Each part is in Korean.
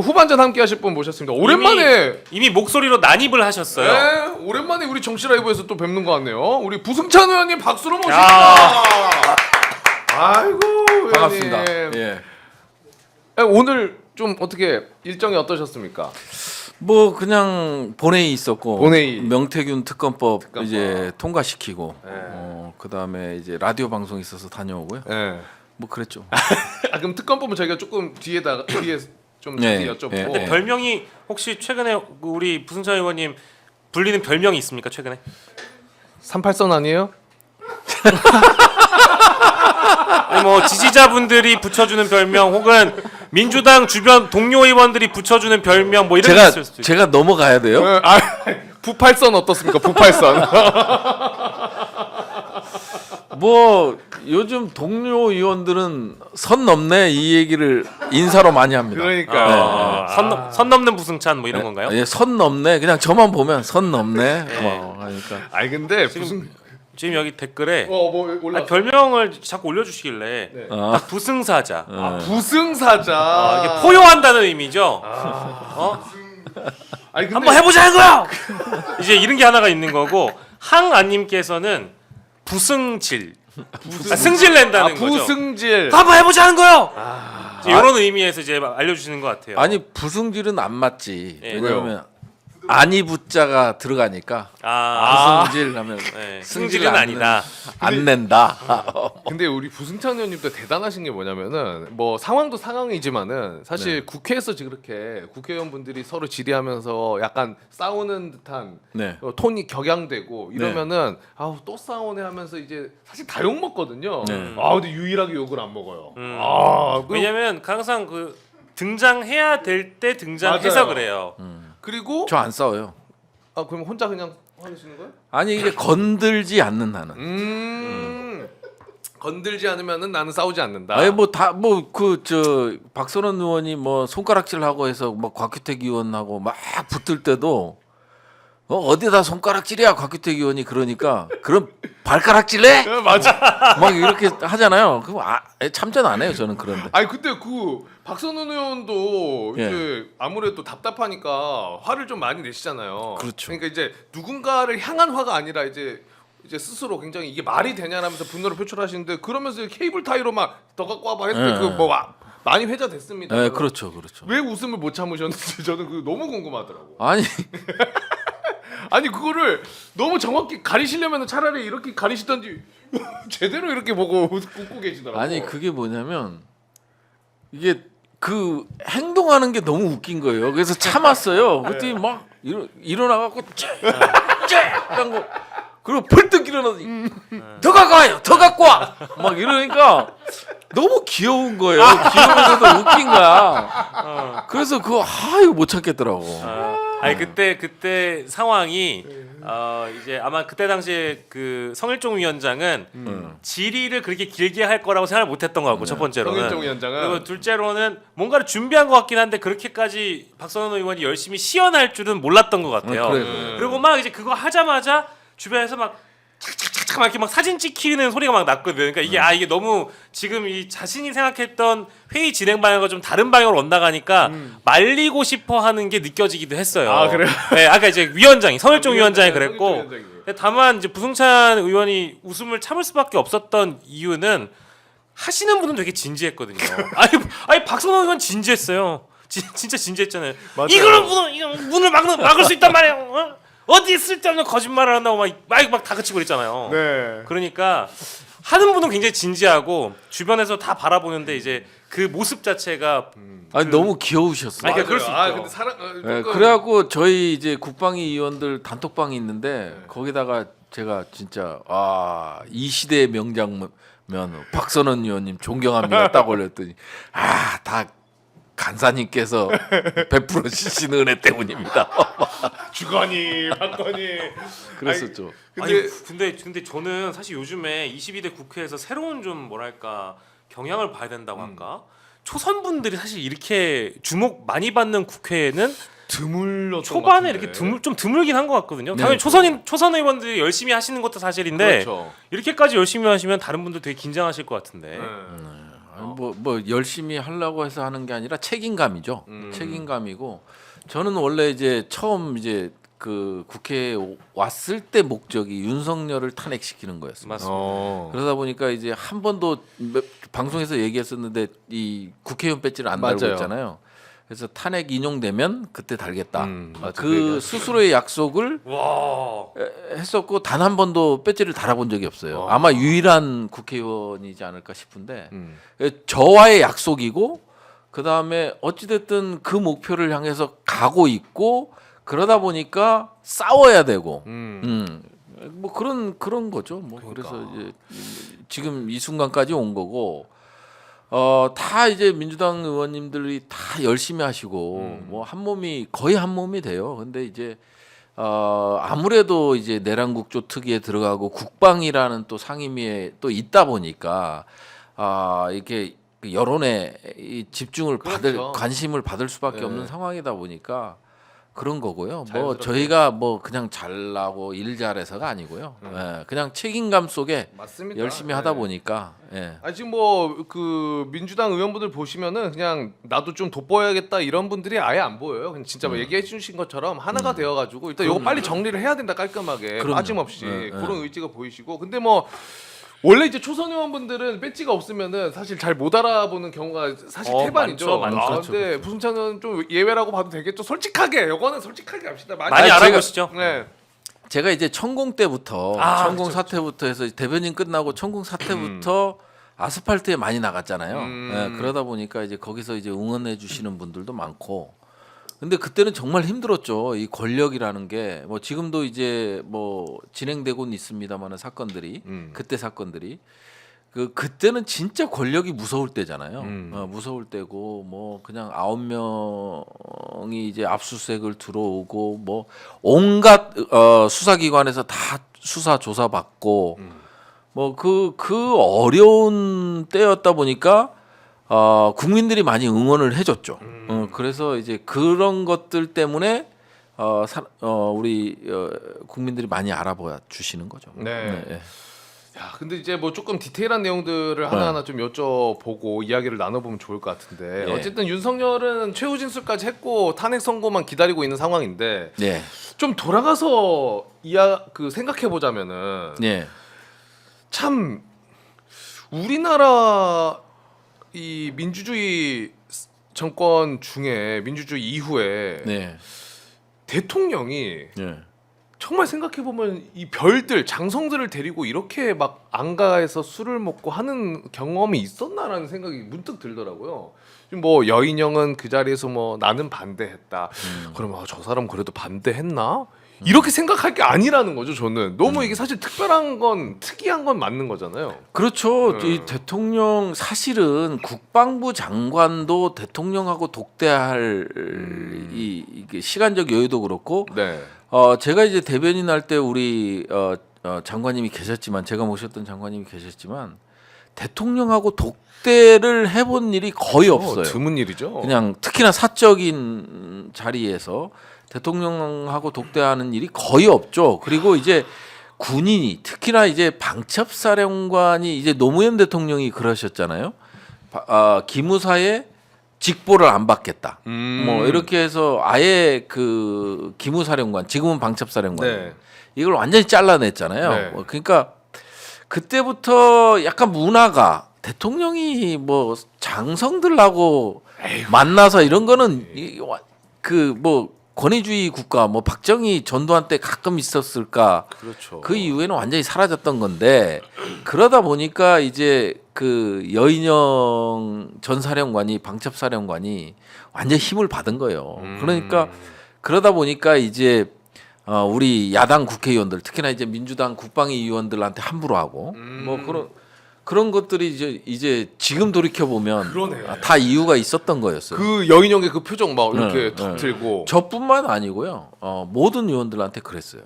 후반전 함께 하실 분 모셨습니다. 오랜만에 이미 목소리로 난입을 하셨어요. 네, 오랜만에 우리 정치 라이브에서 또 뵙는 것 같네요. 우리 부승찬 의원님 박수로 모십니다. 아이고 의원님. 반갑습니다. 예. 오늘 좀 어떻게 일정이 어떠셨습니까? 뭐 그냥 본회의 있었고 본회의. 명태균 특검법 이제 통과시키고 네. 그다음에 이제 라디오 방송 있어서 다녀오고요. 네. 뭐 그랬죠. 그럼 특검법은 저희가 조금 뒤에 좀 네, 여쭤보고. 네, 근데 네. 별명이 혹시 최근에 우리 부승찬 의원님 불리는 별명이 있습니까? 최근에? 38선 아니에요? 아니 뭐 지지자분들이 붙여주는 별명 혹은 민주당 주변 동료 의원들이 붙여주는 별명 뭐 이런 게 있을 수도 있어요. 제가 넘어가야 돼요. 네, 부팔선 어떻습니까? 부팔선. 뭐 요즘 동료 의원들은 선 넘네 이 얘기를 인사로 많이 합니다. 그러니까요. 선 넘는 부승찬 뭐 이런 건가요? 예, 선 넘네. 그냥 저만 보면 선 넘네. 그러니까 아니 근데 무슨 지금 여기 댓글에 뭐 올라. 별명을 자꾸 올려주시길래 네. 딱 부승사자. 부승사자. 이게 포효한다는 의미죠. 아니 근데 한번 해보자는 거야. 이제 이런 게 하나가 있는 거고 항아님께서는 부승질, 승질 낸다는 거죠. 부승질. 한번 해보자는 거요. 이런 의미에서 이제 알려주시는 것 같아요. 아니 부승질은 안 맞지. 예. 왜냐면 아니 부자가 들어가니까 부승질 하면 네, 승질은 승질은 아니다. 안 낸다. 근데 우리 부승찬 의원님도 대단하신 게 뭐냐면은 뭐 상황도 상황이지만은 사실 국회에서 그렇게 국회의원분들이 서로 질의하면서 약간 싸우는 듯한 네. 톤이 격양되고 이러면은 아우 또 싸우네 하면서 이제 사실 다 욕 먹거든요. 네. 근데 유일하게 욕을 안 먹어요. 왜냐면 항상 그 등장해야 될 때 등장해서 맞아요. 그래요. 그리고 저 안 싸워요. 그럼 혼자 그냥 하시는 거예요? 아니 이게 건들지 않는 나는. 건들지 않으면은 나는 싸우지 않는다. 아니 뭐 다 뭐 그 저 박선원 의원이 뭐 손가락질 하고 해서 뭐 곽규택 의원하고 막 붙을 때도 어디다 손가락질이야 곽규택 의원이 그러니까 그럼 발가락질래? 네, 맞아. 막 이렇게 하잖아요. 그럼 참전 안 해요 저는 그런데. 아니 근데 그 박선원 의원도 예. 이제 아무래도 답답하니까 화를 좀 많이 내시잖아요. 그렇죠. 그러니까 이제 누군가를 향한 화가 아니라 이제 스스로 굉장히 이게 말이 되냐라면서 분노를 표출하시는데 그러면서 케이블 타이로 막 더 갖고 와봐 했는데 예. 그 뭐 많이 회자됐습니다. 네, 그렇죠, 그렇죠. 왜 웃음을 못 참으셨는지 저는 그 너무 궁금하더라고. 아니 아니 그거를 너무 정확히 가리시려면 차라리 이렇게 가리시던지 제대로 이렇게 보고 웃고 계시더라고. 아니 그게 뭐냐면 이게 그 행동하는 게 너무 웃긴 거예요. 그래서 참았어요. 그랬더니 막 일어나갖고 짠 거. 그리고 벌떡 일어나서 더 가까워요, 더 갖고 와. 막 이러니까 너무 귀여운 거예요. 귀여우면서도 웃긴 거야. 그래서 그거 이거 못 참겠더라고. 아니 그때 상황이 이제 아마 그때 당시에 그 성일종 위원장은 질의를 그렇게 길게 할 거라고 생각을 못했던 것 같고 첫 번째로는 성일종 위원장은 그리고 둘째로는 뭔가를 준비한 것 같긴 한데 그렇게까지 박선원 의원이 열심히 시연할 줄은 몰랐던 것 같아요. 그래. 그리고 막 이제 그거 하자마자 주변에서 막 착착착착 막 이렇게 막 사진 찍히는 소리가 막 났거든. 그러니까 이게 이게 너무 지금 이 자신이 생각했던 회의 진행 방향과 좀 다른 방향으로 엇나가니까 말리고 싶어하는 게 느껴지기도 했어요. 아, 그래요? 네, 아까 이제 위원장이 성일종 위원장이 그랬고, 성일종 위원장이. 다만 이제 부승찬 의원이 웃음을 참을 수밖에 없었던 이유는 하시는 분은 되게 진지했거든요. 아니 박선원 의원 진지했어요. 진짜 진지했잖아요. 맞아요. 이거는 문을 막을 수 있단 말이에요. 어디 쓸데없는 거짓말을 한다고 막 다그치고 그랬잖아요. 네. 그러니까 하는 분은 굉장히 진지하고 주변에서 다 바라보는데 이제 그 모습 자체가 아니 너무 귀여우셨어요. 아니, 그럴 수 있죠. 근데 사람 네, 그래갖고 저희 이제 국방위 의원들 단톡방이 있는데 거기다가 제가 진짜 이 시대의 명장면 박선원 의원님 존경합니다 딱 올렸더니 다 간사님께서 베풀어 주신 은혜 때문입니다. 주거니 박거니 그랬었죠. 근데 근데 저는 사실 요즘에 22대 국회에서 새로운 좀 뭐랄까 경향을 봐야 된다고 할까? 초선분들이 사실 이렇게 주목 많이 받는 국회에는 드물렀던 초반에 것 이렇게 같은데. 좀 드물긴 한 것 같거든요. 네. 당연히 초선 의원들이 열심히 하시는 것도 사실인데 그렇죠. 이렇게까지 열심히 하시면 다른 분들 되게 긴장하실 것 같은데. 네. 뭐 열심히 하려고 해서 하는 게 아니라 책임감이죠. 책임감이고 저는 원래 이제 처음 이제 그 국회에 왔을 때 목적이 윤석열을 탄핵시키는 거였습니다. 맞습니다. 그러다 보니까 이제 한 번도 방송에서 얘기했었는데 이 국회의원 배지를 안 달고 맞아요. 있잖아요. 그래서 탄핵 인용되면 그때 달겠다. 맞아. 그 스스로의 약속을 와. 했었고 단 한 번도 배지를 달아본 적이 없어요. 아마 유일한 국회의원이지 않을까 싶은데 저와의 약속이고 그 다음에 어찌됐든 그 목표를 향해서 가고 있고 그러다 보니까 싸워야 되고 뭐 그런 거죠. 뭐 그러니까. 그래서 이제 지금 이 순간까지 온 거고 다 이제 민주당 의원님들이 다 열심히 하시고 뭐 한 몸이 거의 한 몸이 돼요. 근데 이제 아무래도 이제 내란국조 특위에 들어가고 국방이라는 또 상임위에 또 있다 보니까 이렇게 여론에 이 집중을 받을 그렇죠. 관심을 받을 수밖에 네. 없는 상황이다 보니까 그런 거고요. 뭐 자연스럽게. 저희가 뭐 그냥 잘나고 일 잘해서가 아니고요. 예, 그냥 책임감 속에 맞습니다. 열심히 하다 네. 보니까 예. 지금 뭐 그 민주당 의원분들 보시면은 그냥 나도 좀 돋보여야겠다 이런 분들이 아예 안 보여요. 그냥 진짜 뭐 얘기해 주신 것처럼 하나가 되어가지고 일단 이거 빨리 정리를 해야 된다 깔끔하게 그럼요. 빠짐없이 네, 그런 의지가 보이시고 근데 뭐 원래 이제 초선 의원분들은 배지가 없으면은 사실 잘 못 알아보는 경우가 사실 태반이죠. 많죠. 근데 부승찬은 좀 예외라고 봐도 되겠죠. 솔직하게 이거는 솔직하게 합시다. 많이 알아보시죠. 네. 제가 이제 천공 때부터 천공 그렇죠, 사태부터 해서 대변인 끝나고 천공 사태부터 아스팔트에 많이 나갔잖아요. 예, 그러다 보니까 이제 거기서 이제 응원해 주시는 분들도 많고. 근데 그때는 정말 힘들었죠. 이 권력이라는 게 뭐 지금도 이제 뭐 진행되고는 있습니다만은 사건들이 그때 사건들이 그때는 진짜 권력이 무서울 때잖아요. 무서울 때고 뭐 그냥 9명이 이제 압수수색을 들어오고 뭐 온갖 수사기관에서 다 수사 조사 받고 뭐 그 어려운 때였다 보니까 국민들이 많이 응원을 해줬죠. 그래서 이제 그런 것들 때문에 우리 국민들이 많이 알아봐 주시는 거죠. 네. 예. 야, 근데 이제 뭐 조금 디테일한 내용들을 하나하나 좀 여쭤보고 이야기를 나눠보면 좋을 것 같은데 예. 어쨌든 윤석열은 최후 진술까지 했고 탄핵 선고만 기다리고 있는 상황인데 네. 좀 돌아가서 생각해 보자면은 네. 참 우리나라 이 민주주의 정권 중에 민주주의 이후에 네. 대통령이 네. 정말 생각해 보면 이 별들 장성들을 데리고 이렇게 막 안가에서 술을 먹고 하는 경험이 있었나라는 생각이 문득 들더라고요. 지금 뭐 여인형은 그 자리에서 뭐 나는 반대했다. 그러면 저 사람 그래도 반대했나? 이렇게 생각할 게 아니라는 거죠. 저는 너무 이게 사실 특별한 건 특이한 건 맞는 거잖아요. 그렇죠. 이 대통령 사실은 국방부 장관도 대통령하고 독대할 이게 시간적 여유도 그렇고 네. 제가 이제 대변인 할 때 우리 장관님이 계셨지만 제가 모셨던 장관님이 계셨지만 대통령하고 독대를 해본 일이 거의 없어요. 드문 일이죠. 그냥 특히나 사적인 자리에서 대통령하고 독대하는 일이 거의 없죠. 그리고 이제 군인이 특히나 이제 방첩사령관이 이제 노무현 대통령이 그러셨잖아요. 기무사에 직보를 안 받겠다. 뭐 이렇게 해서 아예 그 기무사령관 지금은 방첩사령관 네. 이걸 완전히 잘라냈잖아요. 네. 그러니까 그때부터 약간 문화가 대통령이 뭐 장성들하고 만나서 이런 거는 그 뭐 권위주의 국가 뭐 박정희 전두환 때 가끔 있었을까? 그렇죠. 그 이후에는 완전히 사라졌던 건데 그러다 보니까 이제 그 여인영 전 사령관이 방첩사령관이 완전 히 힘을 받은 거예요. 그러니까 그러다 보니까 이제 우리 야당 국회의원들 특히나 이제 민주당 국방위 의원들한테 함부로 하고 뭐 그런 것들이 이제 지금 돌이켜 보면 그러네. 다 이유가 있었던 거였어요. 그 여인형의 그 표정 막 이렇게 네, 턱 네. 들고 저뿐만 아니고요. 모든 의원들한테 그랬어요.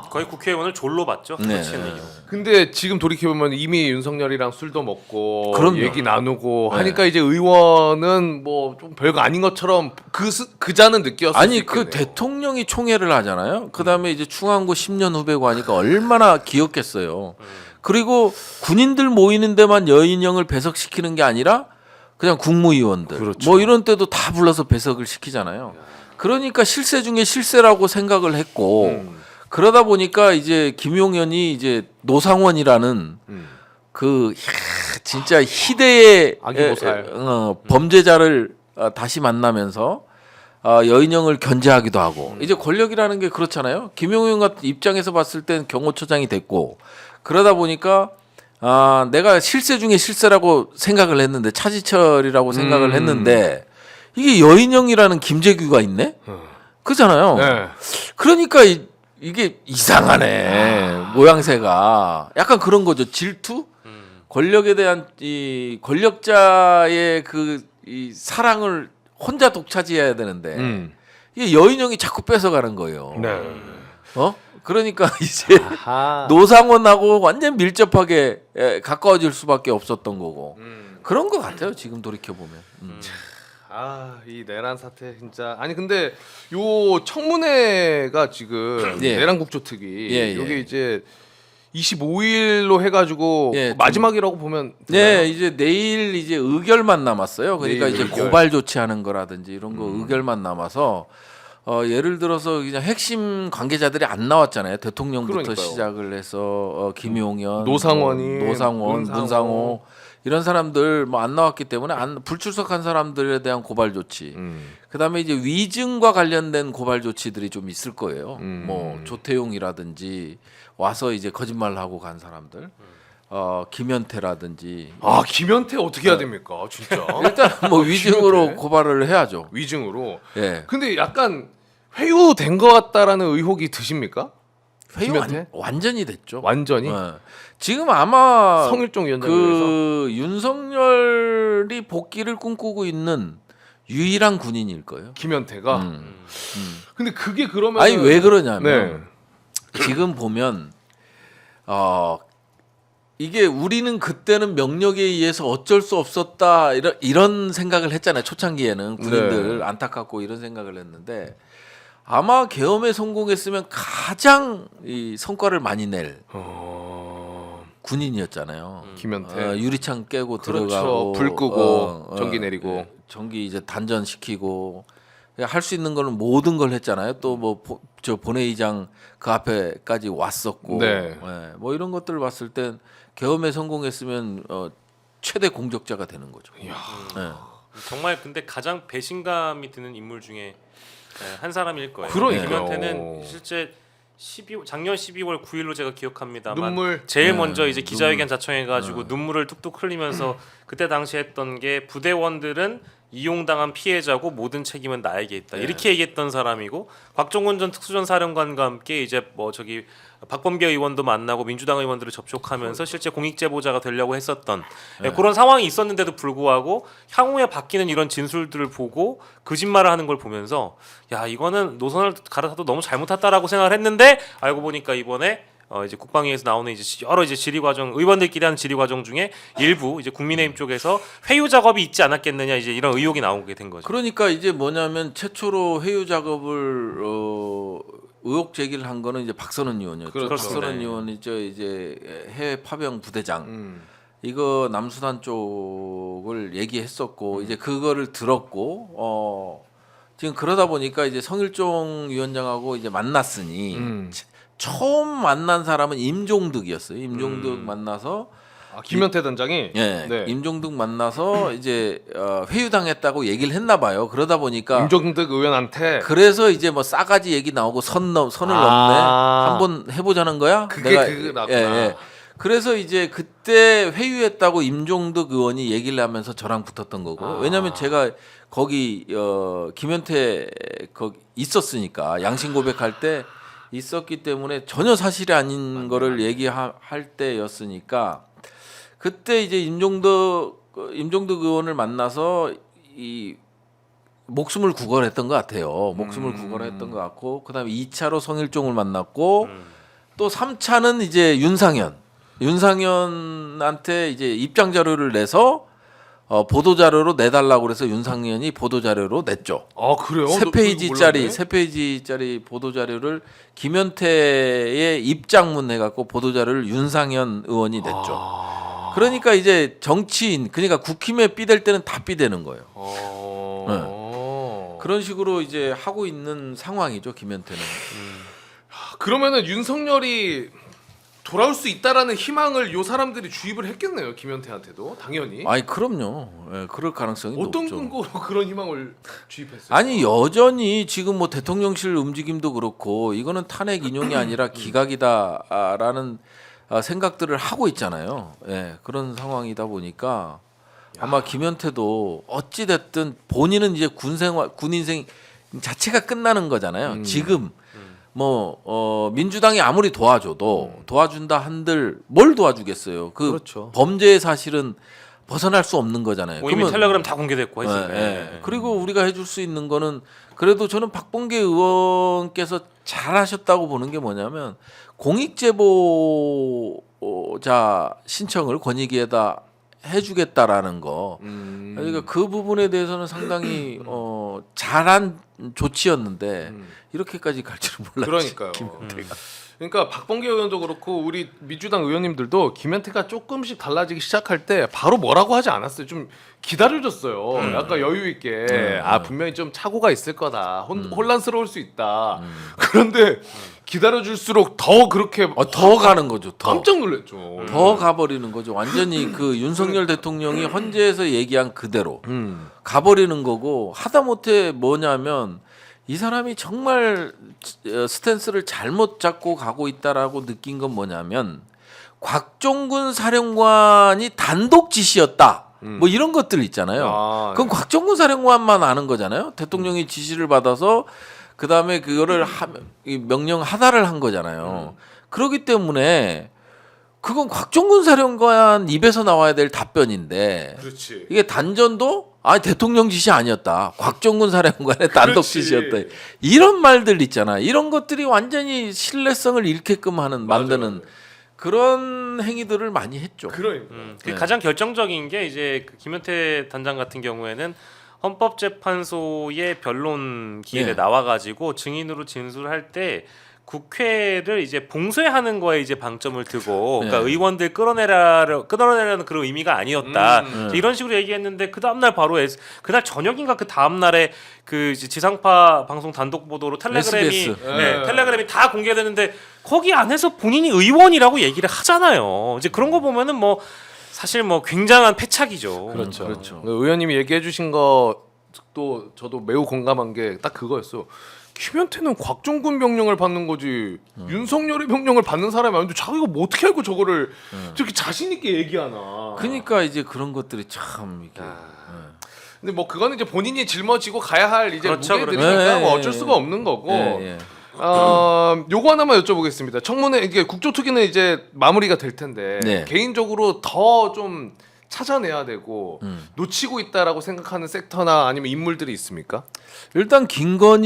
거의 국회의원을 졸로 봤죠. 네. 그렇지는 이유. 근데 지금 돌이켜보면 이미 윤석열이랑 술도 먹고 그럼요. 얘기 나누고 네. 하니까 이제 의원은 뭐 좀 별거 아닌 것처럼 그 자는 느꼈을 수 아니 그 있겠네요. 대통령이 총회를 하잖아요. 그다음에 이제 충안고 10년 후배고 하니까 얼마나 귀엽겠어요. 그리고 군인들 모이는 데만 여인형을 배석시키는 게 아니라 그냥 국무위원들 그렇죠. 뭐 이런 때도 다 불러서 배석을 시키잖아요. 그러니까 실세 중에 실세라고 생각을 했고 그러다 보니까 이제 김용현이 이제 노상원이라는 그 진짜 희대의 아기보살. 범죄자를 다시 만나면서 여인형을 견제하기도 하고 이제 권력이라는 게 그렇잖아요. 김용현 같은 입장에서 봤을 땐 경호처장이 됐고 그러다 보니까 내가 실세 중에 실세라고 생각을 했는데 차지철이라고 생각을 했는데 이게 여인형이라는 김재규가 있네. 그잖아요. 네. 그러니까 이게 이상하네. 모양새가 약간 그런 거죠. 질투? 권력에 대한 이 권력자의 이 사랑을 혼자 독차지해야 되는데 이게 여인형이 자꾸 뺏어가는 거예요. 네. 그러니까 이제 아하. 노상원하고 완전 밀접하게 가까워질 수밖에 없었던 거고 그런 것 같아요. 지금 돌이켜 보면. 이 내란 사태 진짜 아니 근데 요 청문회가 지금 예. 내란 국조특위 예. 이게 이제 25일로 해가지고 예, 마지막이라고 보면 네, 되나요? 이제 내일 이제 의결만 남았어요. 그러니까 내일 이제 의결. 고발 조치하는 거라든지 이런 거 의결만 남아서 예를 들어서 그냥 핵심 관계자들이 안 나왔잖아요. 대통령부터 그러니까요. 시작을 해서 김용현, 노상원이, 노상원, 문상호 이런 사람들 뭐 안 나왔기 때문에 불출석한 사람들에 대한 고발 조치. 그다음에 이제 위증과 관련된 고발 조치들이 좀 있을 거예요. 뭐 조태용이라든지 와서 이제 거짓말을 하고 간 사람들. 김현태라든지 김현태 어떻게 해야 됩니까 진짜 일단 뭐 위증으로 김현태? 고발을 해야죠. 위증으로 예. 근데 약간 회유된 것 같다라는 의혹이 드십니까? 회유 김현태? 완전히 됐죠. 완전히 예. 지금 아마 성일종 위원장에 의해서 그 윤석열이 복귀를 꿈꾸고 있는 유일한 군인일 거예요. 김현태가 근데 그게 그러면 아니 왜 그러냐면 네. 지금 보면 이게 우리는 그때는 명령에 의해서 어쩔 수 없었다 이런 생각을 했잖아요. 초창기에는 군인들 네. 안타깝고 이런 생각을 했는데 아마 계엄에 성공했으면 가장 이 성과를 많이 낼 군인이었잖아요. 김현태 유리창 깨고 그렇죠. 들어가고 불 끄고 전기 내리고 전기 이제 단전시키고 할 수 있는 거는 모든 걸 했잖아요. 또 뭐 저 본회의장 그 앞에까지 왔었고 네. 뭐 이런 것들을 봤을 땐 계엄에 성공했으면 최대 공적자가 되는 거죠. 이야. 정말 근데 가장 배신감이 드는 인물 중에 한 사람일 거예요. 그러니까요. 김현태는 실제 작년 12월 9일로 제가 기억합니다만 눈물 제일 먼저 이제 기자회견 자청해가지고 눈물을 뚝뚝 흘리면서 그때 당시 했던 게 부대원들은 이용당한 피해자고 모든 책임은 나에게 있다 이렇게 얘기했던 사람이고 곽종훈 전 특수전사령관과 함께 이제 뭐 저기 박범계 의원도 만나고 민주당 의원들을 접촉하면서 실제 공익제보자가 되려고 했었던 그런 상황이 있었는데도 불구하고 향후에 바뀌는 이런 진술들을 보고 거짓말을 하는 걸 보면서 야 이거는 노선을 갈아타도 너무 잘못했다라고 생각을 했는데 알고 보니까 이번에 이제 국방위에서 나오는 이제 여러 이제 질의 과정 의원들끼리 하는 질의 과정 중에 일부 이제 국민의힘 쪽에서 회유 작업이 있지 않았겠느냐 이제 이런 의혹이 나오게 된 거죠. 그러니까 이제 뭐냐면 최초로 회유 작업을 의혹 제기를 한 거는 이제 박선원 의원이었죠. 그렇죠. 박선원 네. 의원이죠. 이제 해외 파병 부대장. 이거 남수단 쪽을 얘기했었고 이제 그거를 들었고 지금 그러다 보니까 이제 성일종 위원장하고 이제 만났으니 처음 만난 사람은 임종득이었어요. 임종득 만나서 김현태 단장이 예, 네. 임종득 만나서 이제 회유당했다고 얘기를 했나 봐요. 그러다 보니까 임종득 의원한테 그래서 이제 뭐 싸가지 얘기 나오고 선을 넘네. 한번 해보자는 거야. 그게 나구나. 그래서 이제 그때 회유했다고 임종득 의원이 얘기를 하면서 저랑 붙었던 거고. 왜냐하면 제가 거기 김현태 거기 있었으니까 양심 고백할 때 있었기 때문에 전혀 사실이 아닌 거를 얘기할 때였으니까 그때 이제 임종득 의원을 만나서 이 목숨을 구걸했던 것 같아요. 목숨을 구걸했던 것 같고 그다음에 2차로 성일종을 만났고 또 3차는 이제 윤상현한테 이제 입장 자료를 내서 보도 자료로 내달라고 그래서 윤상현이 보도 자료로 냈죠. 아 그래요? 세 페이지짜리 보도 자료를 김현태의 입장문 해갖고 보도 자료를 윤상현 의원이 냈죠. 아... 그러니까 이제 정치인, 그러니까 국힘에 삐댈 때는 다 삐대는 거예요. 그런 식으로 이제 하고 있는 상황이죠, 김현태는. 그러면은 윤석열이 돌아올 수 있다라는 희망을 요 사람들이 주입을 했겠네요, 김현태한테도 당연히. 아니 그럼요. 예, 그럴 가능성이 어떤 높죠. 근거로 그런 희망을 주입했어요? 아니 여전히 지금 뭐 대통령실 움직임도 그렇고 이거는 탄핵 인용이 아니라 기각이다라는 생각들을 하고 있잖아요. 예, 그런 상황이다 보니까 아마 김현태도 어찌 됐든 본인은 이제 군 인생 자체가 끝나는 거잖아요. 지금 민주당이 아무리 도와줘도 도와준다 한들 뭘 도와주겠어요. 그렇죠. 범죄의 사실은 벗어날 수 없는 거잖아요. 이미 텔레그램 다 공개됐고 했으니까. 그리고 우리가 해줄 수 있는 거는 그래도 저는 박범계 의원께서 잘하셨다고 보는 게 뭐냐면 공익제보자 신청을 권익위에다 해주겠다라는 거. 그러니까 그 부분에 대해서는 상당히 잘한 조치였는데 이렇게까지 갈 줄은 몰랐지. 그러니까요. 김현태가. 그러니까 박범계 의원도 그렇고 우리 민주당 의원님들도 김현태가 조금씩 달라지기 시작할 때 바로 뭐라고 하지 않았어요. 좀 기다려줬어요. 약간 여유 있게 분명히 좀 착오가 있을 거다. 혼란스러울 수 있다. 그런데 기다려줄수록 더 그렇게 더 가는 거죠. 더. 깜짝 놀랐죠. 더 가버리는 거죠. 완전히 그 윤석열 대통령이 헌재에서 얘기한 그대로 가버리는 거고 하다못해 뭐냐면 이 사람이 정말 스탠스를 잘못 잡고 가고 있다라고 느낀 건 뭐냐면 곽종군 사령관이 단독 지시였다. 뭐 이런 것들 있잖아요. 그건 곽종군 사령관만 아는 거잖아요. 대통령이 지시를 받아서 그 다음에 그거를 명령 하다를 한 거잖아요. 그렇기 때문에 그건 곽종군 사령관 입에서 나와야 될 답변인데 그렇지. 이게 단전도 대통령 지시 아니었다. 곽종군 사령관의 단독 그렇지. 지시였다. 이런 말들 있잖아. 이런 것들이 완전히 신뢰성을 잃게끔 하는 만드는 그런 행위들을 많이 했죠. 그러니까. 그 가장 결정적인 게 이제 그 김현태 단장 같은 경우에는 헌법재판소의 변론 기일에 나와가지고 증인으로 진술할 때 국회를 이제 봉쇄하는 거에 이제 방점을 두고, 그러니까 의원들 끌어내라는 그런 의미가 아니었다. 이런 식으로 얘기했는데 그 다음 날 바로 그날 저녁인가 그 다음 날에 그 이제 지상파 방송 단독 보도로 텔레그램이 텔레그램이 다 공개되는데 거기 안에서 본인이 의원이라고 얘기를 하잖아요. 이제 그런 거 보면은 뭐 사실 뭐 굉장한 패착이죠. 그렇죠. 의원님이 얘기해주신 것도 저도 매우 공감한 게 딱 그거였어. 김현태는 곽종군 명령을 받는 거지 윤석열의 명령을 받는 사람이 아닌데 자기가 뭐 어떻게 알고 저거를 저렇게 자신 있게 얘기하나. 그러니까 이제 그런 것들이 참 이게. 근데 뭐 그거는 이제 본인이 짊어지고 가야 할 이제 그렇죠, 무게들이니까 뭐 어쩔 수가 없는 거고. 요거 하나만 여쭤보겠습니다. 청문회 이게 국조특위는 이제 마무리가 될 텐데 개인적으로 더 좀 찾아내야 되고 놓치고 있다라고 생각하는 섹터나 아니면 인물들이 있습니까? 일단 김건희의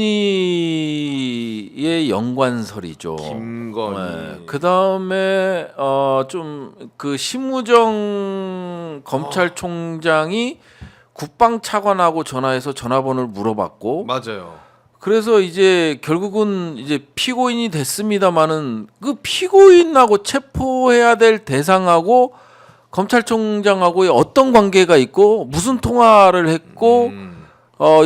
연관설이죠. 김건희. 그 다음에 좀 그 심우정 검찰총장이 국방차관하고 전화해서 전화번호를 물어봤고, 맞아요. 그래서 이제 결국은 이제 피고인이 됐습니다마는 그 피고인하고 체포해야 될 대상하고 검찰총장하고의 어떤 관계가 있고 무슨 통화를 했고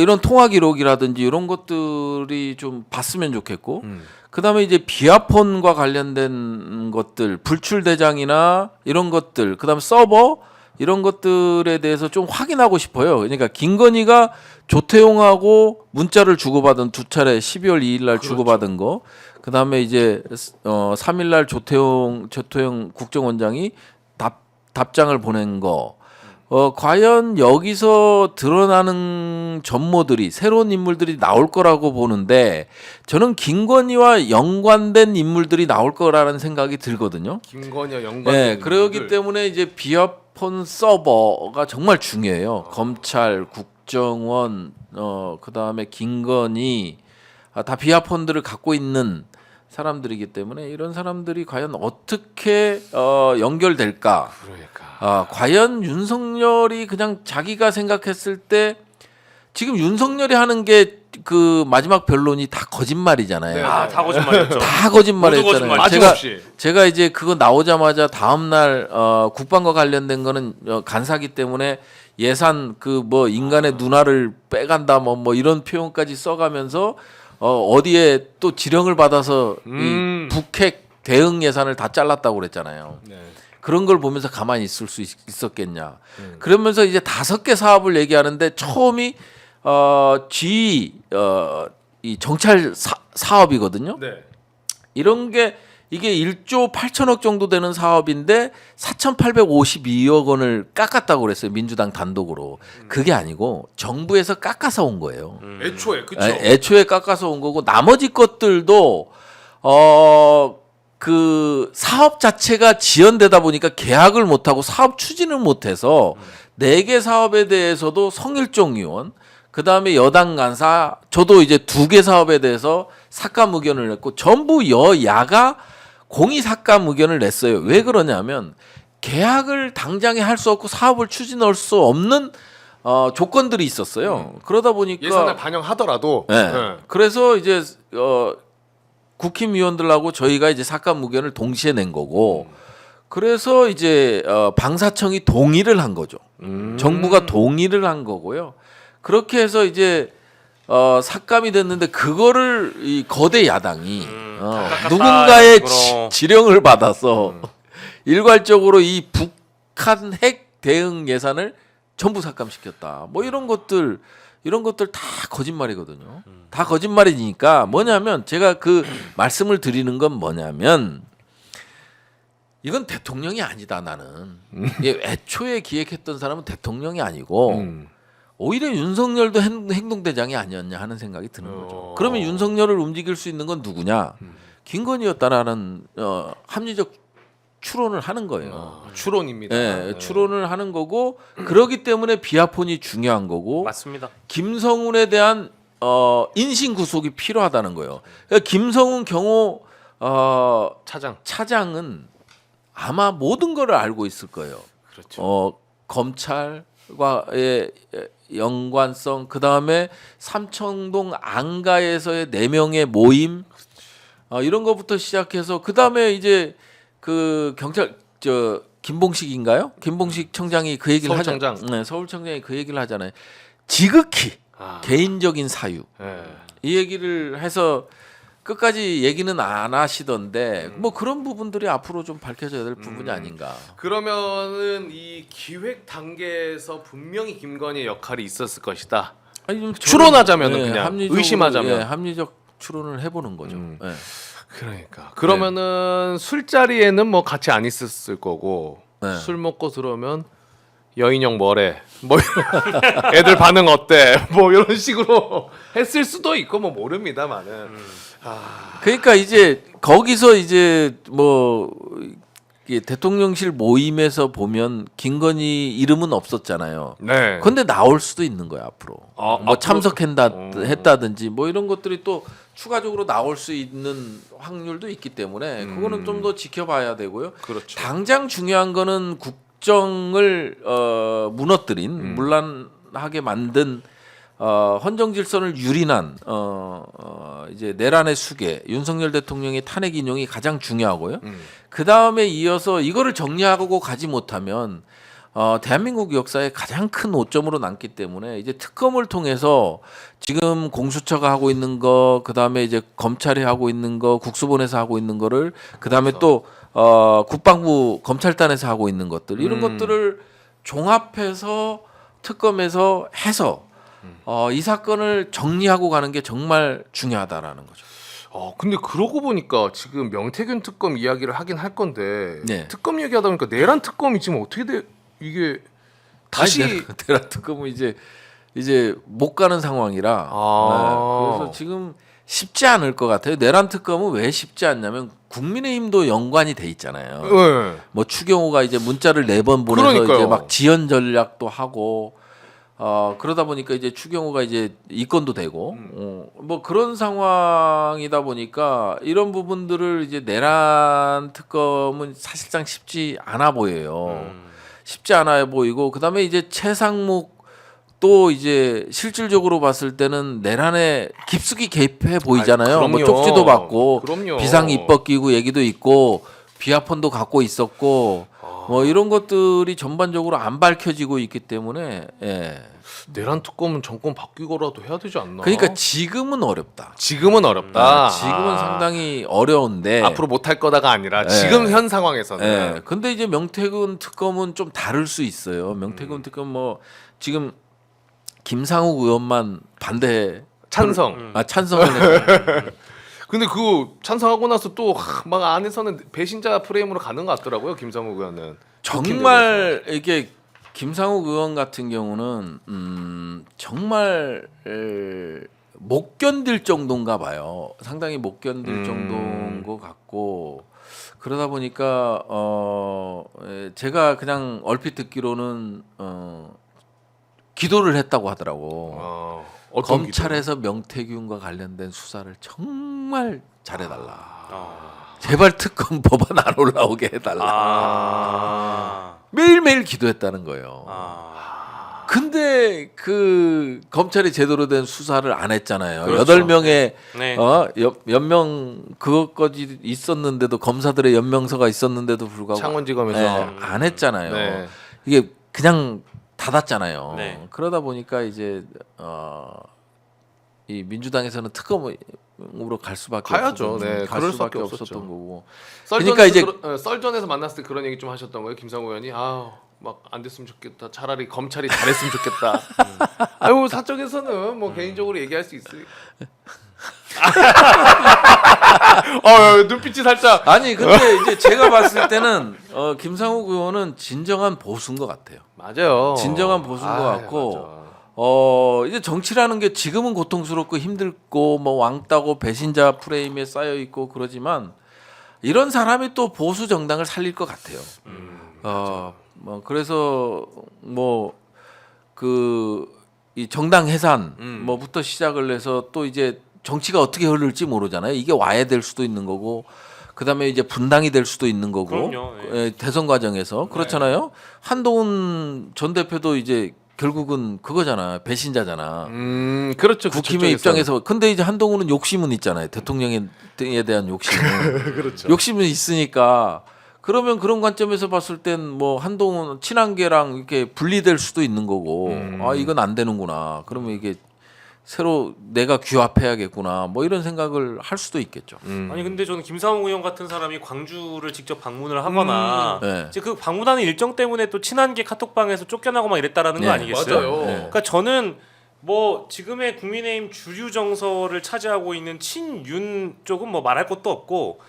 이런 통화 기록이라든지 이런 것들이 좀 봤으면 좋겠고 그다음에 이제 비아폰과 관련된 것들 불출 대장이나 이런 것들 그다음에 서버 이런 것들에 대해서 좀 확인하고 싶어요. 그러니까 김건희가 조태용하고 문자를 주고받은 두 차례 12월 2일 날 주고받은 거 그다음에 이제 3일 날 조태용 국정원장이 답장을 보낸 거 과연 여기서 드러나는 전모들이 새로운 인물들이 나올 거라고 보는데 저는 김건희와 연관된 인물들이 나올 거라는 생각이 들거든요. 김건희와 연관된 네, 그러기 때문에 이제 비아폰 서버가 정말 중요해요. 검찰, 국정원, 그다음에 김건희 다 비아폰들을 갖고 있는 사람들이기 때문에 이런 사람들이 과연 어떻게 연결될까? 그러니까. 과연 윤석열이 그냥 자기가 생각했을 때 지금 윤석열이 하는 게 그 마지막 변론이 다 거짓말이잖아요. 네. 다 거짓말이었죠. 다 거짓말했잖아요. 모두 거짓말. 빠짐없이. 제가 이제 그거 나오자마자 다음 날 국방과 관련된 거는 간사기 때문에 예산 그 뭐 인간의 누나를 빼간다 뭐 이런 표현까지 써가면서 어디에 또 지령을 받아서 이 북핵 대응 예산을 다 잘랐다고 그랬잖아요. 네. 그런 걸 보면서 가만히 있을 수 있었겠냐. 그러면서 이제 5개 사업을 얘기하는데 처음이 이 정찰 사업이거든요. 네. 이런 게 이게 1조 8천억 정도 되는 사업인데 4,852억 원을 깎았다고 그랬어요. 민주당 단독으로. 그게 아니고 정부에서 깎아서 온 거예요. 애초에 그렇죠. 애초에 깎아서 온 거고 나머지 것들도 그 사업 자체가 지연되다 보니까 계약을 못 하고 사업 추진을 못 해서 4개 사업에 대해서도 성일종 의원 그다음에 여당 간사 저도 이제 2개 사업에 대해서 삭감 의견을 냈고 전부 여야가 공의 삭감 의견을 냈어요. 왜 그러냐면 계약을 당장에 할 수 없고 사업을 추진할 수 없는 조건들이 있었어요. 그러다 보니까 예산을 반영하더라도 네. 네. 그래서 이제 국힘위원들하고 저희가 이제 삭감 의견을 동시에 낸 거고 그래서 이제 방사청이 동의를 한 거죠. 정부가 동의를 한 거고요. 그렇게 해서 이제 삭감이 됐는데 그거를 이 거대 야당이 깎았다, 누군가의 이런 지령을 받아서 일괄적으로 이 북한 핵 대응 예산을 전부 삭감시켰다. 뭐 이런 것들 다 거짓말이거든요. 다 거짓말이니까 뭐냐면 제가 그 말씀을 드리는 건 뭐냐면 이건 대통령이 아니다 나는. 이게 애초에 기획했던 사람은 대통령이 아니고 오히려 윤석열도 행동대장이 아니었냐 하는 생각이 드는 거죠. 그러면 윤석열을 움직일 수 있는 건 누구냐? 김건희였다라는 합리적 추론을 하는 거예요. 추론입니다. 네, 추론을 하는 거고 그러기 때문에 비하폰이 중요한 거고 맞습니다. 김성훈에 대한 인신 구속이 필요하다는 거예요. 그러니까 김성훈 경호 차장은 아마 모든 거를 알고 있을 거예요. 그렇죠. 검찰과의 연관성, 그 다음에 삼청동 안가에서의 4명의 모임, 이런 것부터 시작해서 그 다음에 이제 그 경찰 김봉식인가요? 김봉식 청장이 그 얘기를 서울청장. 하잖아요. 네, 서울청장이 그 얘기를 하잖아요. 지극히 개인적인 사유 네. 이 얘기를 해서 끝까지 얘기는 안 하시던데 뭐 그런 부분들이 앞으로 좀 밝혀져야 될 부분이 아닌가. 그러면은 이 기획 단계에서 분명히 김건희의 역할이 있었을 것이다. 아니, 좀 추론하자면은 그냥 합리적으로, 의심하자면. 합리적 추론을 해보는 거죠. 예. 그러니까 그러면은 술자리에는 뭐 같이 안 있었을 거고 네. 술 먹고 들어오면 여인형 뭐래 뭐 애들 반응 어때 뭐 이런 식으로 했을 수도 있고 뭐 모릅니다만은 그러니까 이제 거기서 이제 뭐 이게 대통령실 모임에서 보면 김건희 이름은 없었잖아요. 네. 근데 나올 수도 있는 거야 앞으로. 아, 뭐 앞으로? 했다든지 뭐 이런 것들이 또 추가적으로 나올 수 있는 확률도 있기 때문에 그거는 좀 더 지켜봐야 되고요. 그렇죠. 당장 중요한 거는 국정을 무너뜨린 문란하게 만든 헌정 질서를 유린한 이제 내란의 수계 윤석열 대통령의 탄핵 인용이 가장 중요하고요. 그 다음에 이어서 이거를 정리하고 가지 못하면 대한민국 역사에 가장 큰 오점으로 남기 때문에 이제 특검을 통해서 지금 공수처가 하고 있는 거, 그 다음에 이제 검찰이 하고 있는 거, 국수본에서 하고 있는 거를, 그 다음에 또 국방부 검찰단에서 하고 있는 것들 이런 것들을 종합해서 특검에서 해서 이 사건을 정리하고 가는 게 정말 중요하다라는 거죠. 근데 그러고 보니까 지금 명태균 특검 이야기를 하긴 할 건데 네. 특검 얘기하다 보니까 내란 특검이 지금 어떻게 돼 이게 다시 내란 특검은 이제 못 가는 상황이라 네, 그래서 지금 쉽지 않을 것 같아요. 내란 특검은 왜 쉽지 않냐면 국민의힘도 연관이 돼 있잖아요. 네. 뭐 추경호가 이제 문자를 4번 보내서 그러니까요. 이제 막 지연 전략도 하고 그러다 보니까 이제 추경호가 이제 이권도 되고 뭐 그런 상황이다 보니까 이런 부분들을 이제 내란 특검은 사실상 쉽지 않아 보여요. 쉽지 않아 보이고 그다음에 이제 최상목 또 이제 실질적으로 봤을 때는 내란에 깊숙이 개입해 보이잖아요. 아이, 뭐 그럼요. 쪽지도 받고 그럼요. 비상 입법 기구 얘기도 있고 비하폰도 갖고 있었고 뭐 이런 것들이 전반적으로 안 밝혀지고 있기 때문에 예. 내란 특검은 정권 바뀌고라도 해야 되지 않나? 그러니까 지금은 어렵다. 지금은 어렵다. 지금은 상당히 어려운데 앞으로 못할 거다가 아니라 예. 지금 현 상황에서는 예. 근데 이제 명태균 특검은 좀 다를 수 있어요. 명태균 특검 뭐 지금 김상욱 의원만 반대 찬성. 찬성을 했어요. 근데 그거 찬성하고 나서 또 막 안에서는 배신자 프레임으로 가는 것 같더라고요. 김상욱 의원은 정말 이게 김상욱 의원 같은 경우는 정말 못 견딜 정도인가 봐요. 상당히 못 견딜 정도인 것 같고 그러다 보니까 제가 그냥 얼핏 듣기로는 기도를 했다고 하더라고. 어떤 검찰에서 명태균과 관련된 수사를 정말 잘해달라. 아. 제발 특검 법안 안 올라오게 해달라. 아. 매일매일 기도했다는 거예요. 아. 근데 그 검찰이 제대로 된 수사를 안 했잖아요. 그렇죠. 8명의 네. 연명 그것까지 있었는데도 검사들의 연명서가 있었는데도 불구하고 창원지검에서 안 했잖아요. 네. 이게 그냥 닫았잖아요. 네. 그러다 보니까 이제 이 민주당에서는 특검으로 갈 수밖에 가야죠. 없었던, 네, 갈 그럴 수밖에 수밖에 없었던 없었죠. 거고. 썰전에서 그러니까 이제 썰전에서 만났을 때 그런 얘기 좀 하셨던 거예요. 김상우 의원이 막 안 됐으면 좋겠다. 차라리 검찰이 잘했으면 좋겠다. 아유 사적에서는 뭐 개인적으로 얘기할 수 있어요. 눈빛이 살짝 아니 근데 이제 제가 봤을 때는 김상욱 의원은 진정한 보수인 것 같아요. 맞아요. 진정한 보수인 것 같고 맞아. 이제 정치라는 게 지금은 고통스럽고 힘들고 뭐 왕따고 배신자 프레임에 쌓여 있고 그러지만 이런 사람이 또 보수 정당을 살릴 것 같아요. 뭐 그래서 뭐 그 이 정당 해산 뭐부터 시작을 해서 또 이제 정치가 어떻게 흐를지 모르잖아요. 이게 와야 될 수도 있는 거고 그다음에 이제 분당이 될 수도 있는 거고 그럼요. 대선 과정에서 그렇잖아요. 한동훈 전 대표도 이제 결국은 그거잖아. 배신자잖아. 그렇죠. 국힘의 입장에서 근데 이제 한동훈은 욕심은 있잖아요. 대통령에 대한 욕심은. 그렇죠. 욕심은 있으니까 그러면 그런 관점에서 봤을 땐 뭐 한동훈 친한계랑 이렇게 분리될 수도 있는 거고 아 이건 안 되는구나. 그러면 이게 새로 내가 규합해야겠구나. 뭐 이런 생각을 할 수도 있겠죠. 아니 근데 저는 김상욱 의원 같은 사람이 광주를 직접 방문을 하거나 네. 이제 그 방문하는 일정 때문에 또 친한계 카톡방에서 쫓겨나고 막 이랬다라는 거 네, 아니겠어요? 맞아요. 네. 그러니까 저는 뭐 지금의 국민의힘 주류 정서를 차지하고 있는 친윤 쪽은 뭐 말할 것도 없고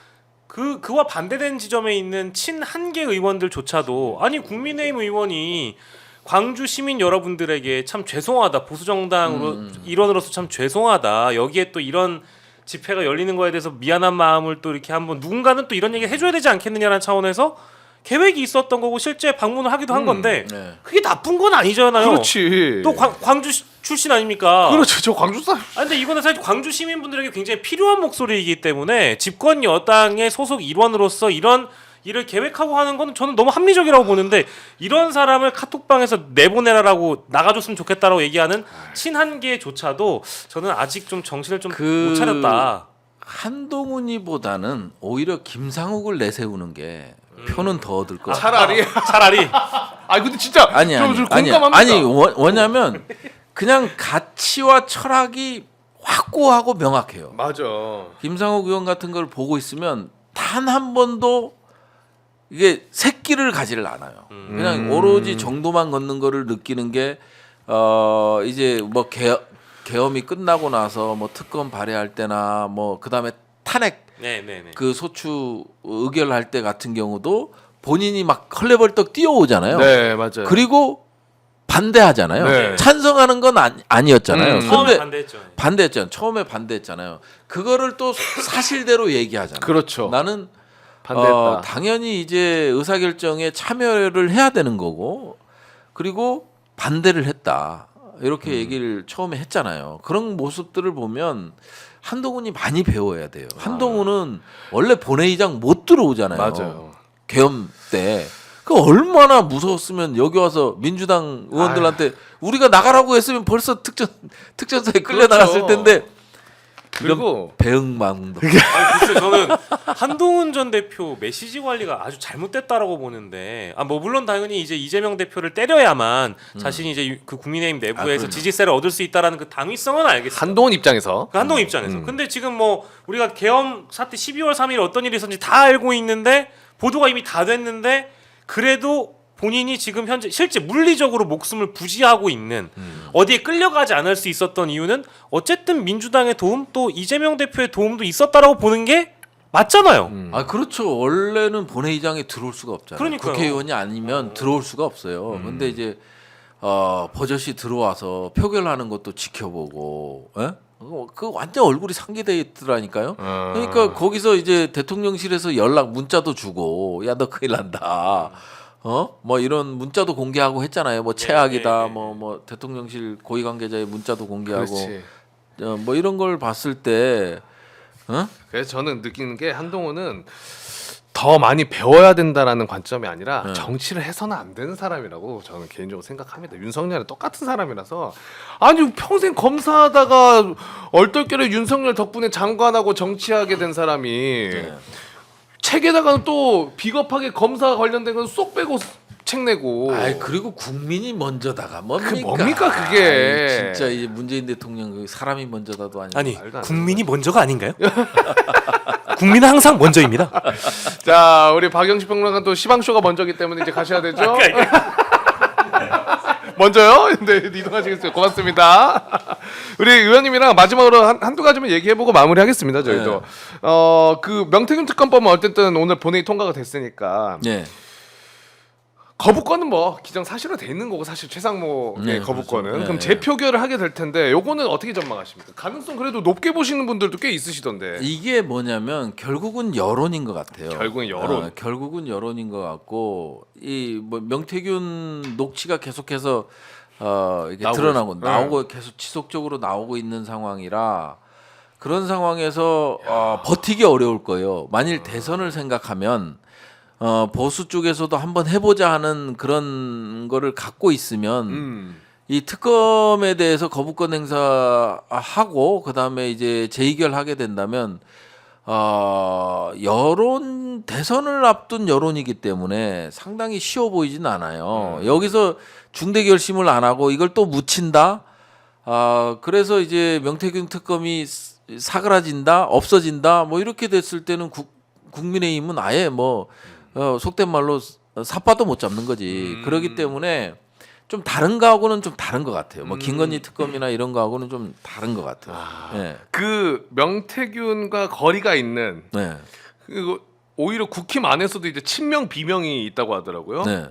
그와 반대된 지점에 있는 친한계 의원들조차도 아니 국민의힘 의원이 광주 시민 여러분들에게 참 죄송하다 보수 정당으로 일원으로서 참 죄송하다 여기에 또 이런 집회가 열리는 거에 대해서 미안한 마음을 또 이렇게 한번 누군가는 또 이런 얘기 해줘야 되지 않겠느냐라는 차원에서 계획이 있었던 거고 실제 방문을 하기도 한 건데 네. 그게 나쁜 건 아니잖아요. 그렇지. 또 광주 출신 아닙니까? 그렇죠. 저 광주 사람. 아 근데 이거는 사실 광주 시민분들에게 굉장히 필요한 목소리이기 때문에 집권 여당의 소속 일원으로서 이런 일을 계획하고 하는 건 저는 너무 합리적이라고 보는데 이런 사람을 카톡방에서 내보내라라고 나가줬으면 좋겠다라고 얘기하는 친한계조차도 저는 아직 좀 정신을 좀 못 차렸다. 한동훈이보다는 오히려 김상욱을 내세우는 게 표는 더 얻을 것 같아요. 차라리. 아니 근데 진짜 아니 좀 공감합니다. 아니 뭐냐면 그냥 가치와 철학이 확고하고 명확해요. 맞아. 김상욱 의원 같은 걸 보고 있으면 단 한 번도 이게 새끼를 가지를 않아요. 그냥 오로지 정도만 걷는 거를 느끼는 게 이제 뭐 계엄이 끝나고 나서 뭐 특검 발의할 때나 뭐 그다음에 탄핵 네네네. 그 소추 의결할 때 같은 경우도 본인이 막 헐레벌떡 뛰어오잖아요. 네 맞아요. 그리고 반대하잖아요. 네. 찬성하는 건 아니었잖아요. 처음에 근데 반대했죠. 반대했잖아요. 처음에 반대했잖아요. 그거를 또 사실대로 얘기하잖아요. 그렇죠. 나는 반대했다. 당연히 이제 의사결정에 참여를 해야 되는 거고 그리고 반대를 했다. 이렇게 얘기를 처음에 했잖아요. 그런 모습들을 보면 한동훈이 많이 배워야 돼요. 한동훈은 원래 본회의장 못 들어오잖아요. 맞아요. 계엄 때. 그 얼마나 무서웠으면 여기 와서 민주당 의원들한테 우리가 나가라고 했으면 벌써 특전사에 끌려 나갔을 텐데. 그리고 배응망도. 아니, 글쎄 저는 한동훈 전 대표 메시지 관리가 아주 잘못됐다라고 보는데 뭐 물론 당연히 이제 이재명 대표를 때려야만 자신이 이제 그 국민의힘 내부에서 그럼요. 지지세를 얻을 수 있다라는 그 당위성은 알겠어요. 한동훈 입장에서 그 한동훈 입장에서. 근데 지금 뭐 우리가 계엄 사태 12월 3일 어떤 일이 있었는지 다 알고 있는데 보도가 이미 다 됐는데 그래도 본인이 지금 현재 실제 물리적으로 목숨을 부지하고 있는 어디에 끌려가지 않을 수 있었던 이유는 어쨌든 민주당의 도움 또 이재명 대표의 도움도 있었다라고 보는 게 맞잖아요. 아 그렇죠. 원래는 본회의장에 들어올 수가 없잖아요. 그러니까요. 국회의원이 아니면 들어올 수가 없어요. 근데 이제 버젓이 들어와서 표결하는 것도 지켜보고, 예? 그 완전 얼굴이 상기돼 있더라니까요. 그러니까 거기서 이제 대통령실에서 연락 문자도 주고, 야 너 큰일 난다. 뭐 이런 문자도 공개하고 했잖아요. 뭐 최악이다. 뭐 대통령실 고위 관계자의 문자도 공개하고, 그렇지. 뭐 이런 걸 봤을 때, 그래서 저는 느끼는 게 한동훈은 더 많이 배워야 된다라는 관점이 아니라 네. 정치를 해서는 안 되는 사람이라고 저는 개인적으로 생각합니다. 윤석열은 똑같은 사람이라서 아니 평생 검사하다가 얼떨결에 윤석열 덕분에 장관하고 정치하게 된 사람이 네. 책에다가는 또 비겁하게 검사 관련된 건 쏙 빼고 책 내고. 아이 그리고 국민이 먼저다가 뭡니까? 뭡니까, 그게? 아이, 진짜 이 문재인 대통령 그 사람이 먼저다도 아니고. 아니 말도 안 국민이 먼저가 아닌가요? 국민은 항상 먼저입니다. 자, 우리 박영식 평론가 또 시방쇼가 먼저기 때문에 이제 가셔야 되죠. 먼저요? 네, 이동하시겠어요. 고맙습니다. 우리 의원님이랑 마지막으로 한두 가지만 얘기해보고 마무리하겠습니다. 저희도. 그 명태균 특검법은 어쨌든 오늘 본회의 통과가 됐으니까 네. 거부권은 뭐 기정사실로 돼 있는 거고 사실 최상목의 네, 거부권은 그렇죠. 네. 그럼 재표결을 하게 될 텐데 요거는 어떻게 전망하십니까? 가능성 그래도 높게 보시는 분들도 꽤 있으시던데. 이게 뭐냐면 결국은 여론인 것 같아요. 결국은 여론. 결국은 여론인 것 같고 이 뭐 명태균 녹취가 계속해서 이게 나오고 드러나고 있어. 나오고 계속 지속적으로 나오고 있는 상황이라 그런 상황에서 버티기 어려울 거예요. 만일 대선을 생각하면 보수 쪽에서도 한번 해보자 하는 그런 거를 갖고 있으면 이 특검에 대해서 거부권 행사하고 그 다음에 이제 재의결하게 된다면 여론 대선을 앞둔 여론이기 때문에 상당히 쉬워 보이진 않아요. 여기서 중대 결심을 안 하고 이걸 또 묻힌다. 그래서 이제 명태균 특검이 사그라진다, 없어진다, 뭐 이렇게 됐을 때는 국민의힘은 아예 뭐 속된 말로 사빠도 못 잡는 거지. 그렇기 때문에 좀 다른 거하고는 좀 다른 것 같아요. 뭐 김건희 특검이나 이런 거하고는 좀 다른 것 같아요. 네. 그 명태균과 거리가 있는 네. 그 오히려 국힘 안에서도 이제 친명 비명이 있다고 하더라고요. 네.